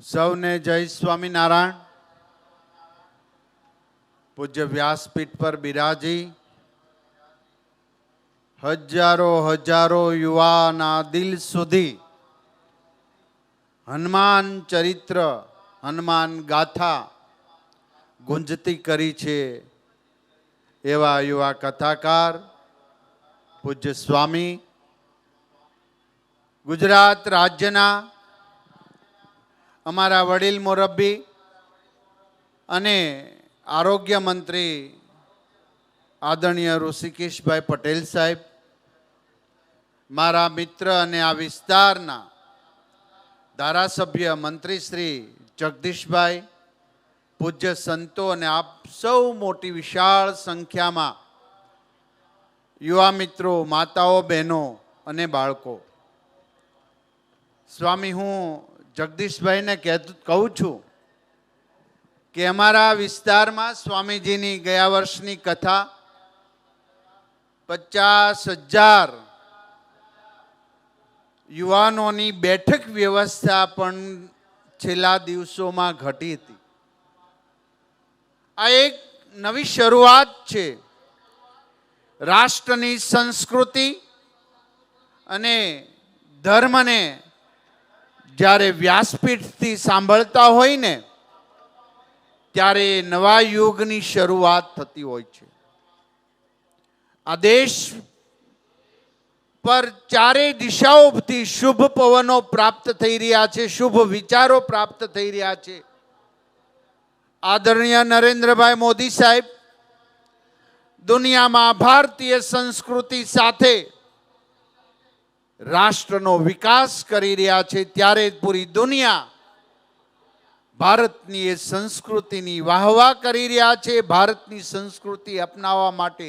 સૌને જય સ્વામિનારાયણ। પૂજ્ય વ્યાસપીઠ પર બિરાજી હજારો હજારો યુવાના દિલ સુધી હનુમાન ચરિત્ર, હનુમાન ગાથા ગુંજતી કરી છે એવા યુવા કથાકાર પૂજ્ય સ્વામી, ગુજરાત રાજ્યના અમારા વડીલ મોરબી અને આરોગ્ય મંત્રી આદરણીય ઋષિકેશભાઈ પટેલ સાહેબ, મારા મિત્ર અને આ વિસ્તારના ધારાસભ્ય મંત્રી શ્રી જગદીશભાઈ, પૂજ્ય સંતો અને આપ સૌ મોટી વિશાળ સંખ્યામાં યુવા મિત્રો, માતાઓ, બહેનો અને બાળકો, સ્વામી, હું જગદીશભાઈને કહું છું કે અમારા વિસ્તારમાં સ્વામીજીની ગયા વર્ષની કથા 50,000 યુવાનોની બેઠક વ્યવસ્થા પણ છેલ્લા દિવસોમાં ઘટી હતી। આ એક નવી શરૂઆત છે। રાષ્ટ્રની સંસ્કૃતિ અને ધર્મને જ્યારે વ્યાસપીઠથી સાંભળતા હોય ને ત્યારે નવા યુગની શરૂઆત થતી હોય છે। આ દેશ પર ચારે દિશાઓથી શુભ પવનો પ્રાપ્ત થઈ રહ્યા છે, શુભ વિચારો પ્રાપ્ત થઈ રહ્યા છે। આદરણીય નરેન્દ્રભાઈ મોદી સાહેબ દુનિયામાં ભારતીય સંસ્કૃતિ સાથે રાષ્ટ્રનો વિકાસ કરી રહ્યા છે, ત્યારે પૂરી દુનિયા ભારતની એ સંસ્કૃતિની વાહવા કરી રહ્યા છે, ભારતની સંસ્કૃતિ અપનાવવા માટે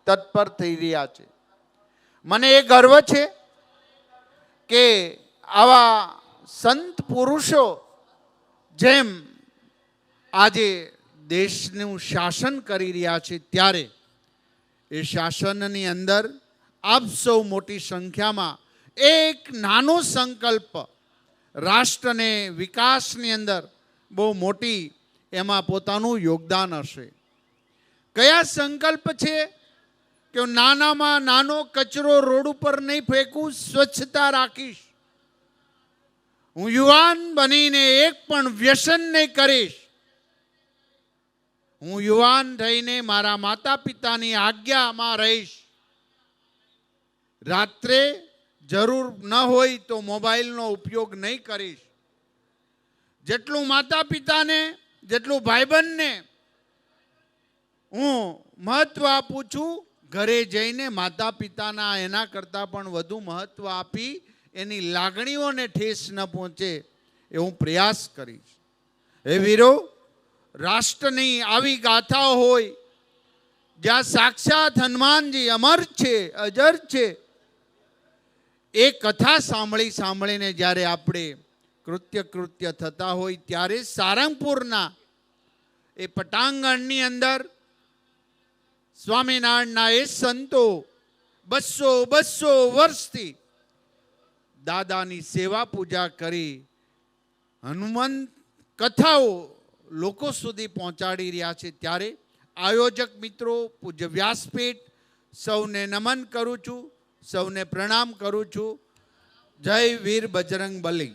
તત્પર થઈ રહ્યા છે। મને એ ગર્વ છે કે આવા સંત પુરુષો જેમ આજે દેશનું શાસન કરી રહ્યા છે, ત્યારે એ શાસનની અંદર આપ સૌ મોટી સંખ્યામાં એક નાનો સંકલ્પ રાષ્ટ્રને વિકાસની અંદર બહુ મોટી એમાં પોતાનું યોગદાન હશે। કયા સંકલ્પ છે કે નાનામાં નાનો કચરો રોડ ઉપર નહીં ફેંકું, સ્વચ્છતા રાખીશ, હું યુવાન બનીને એક પણ વ્યસન નહીં કરીશ, હું યુવાન થઈને મારા માતા પિતાની આજ્ઞામાં રહીશ, રાત્રે જરૂર ન હોય તો મોબાઈલનો ઉપયોગ નહીં કરીશ, જેટલું માતા પિતાને, જેટલું ભાઈબંધને હું મહત્વ આપું છું, ઘરે જઈને માતા પિતાના એના કરતાં પણ વધુ મહત્વ આપી એની લાગણીઓને ઠેસ ન પહોંચે એ હું પ્રયાસ કરીશ। હે વીરો, રાષ્ટ્રની આવી ગાથાઓ હોય જ્યાં સાક્ષાત હનુમાનજી અમર છે, અજર છે, એ કથા સાંભળીને જ્યારે આપણે કૃત્ય થતા હોય ત્યારે સારંગપુરના એ પટાંગણની અંદર સ્વામિનારાયણના એ સંતો 200 વર્ષથી દાદાની સેવા પૂજા કરી હનુમાન કથાઓ લોકો સુધી પહોંચાડી રહ્યા છે, ત્યારે આયોજક મિત્રો, પૂજ્ય વ્યાસપીઠ, સૌને નમન કરું છું, સૌને પ્રણામ કરું છું। જય વીર બજરંગ બલી।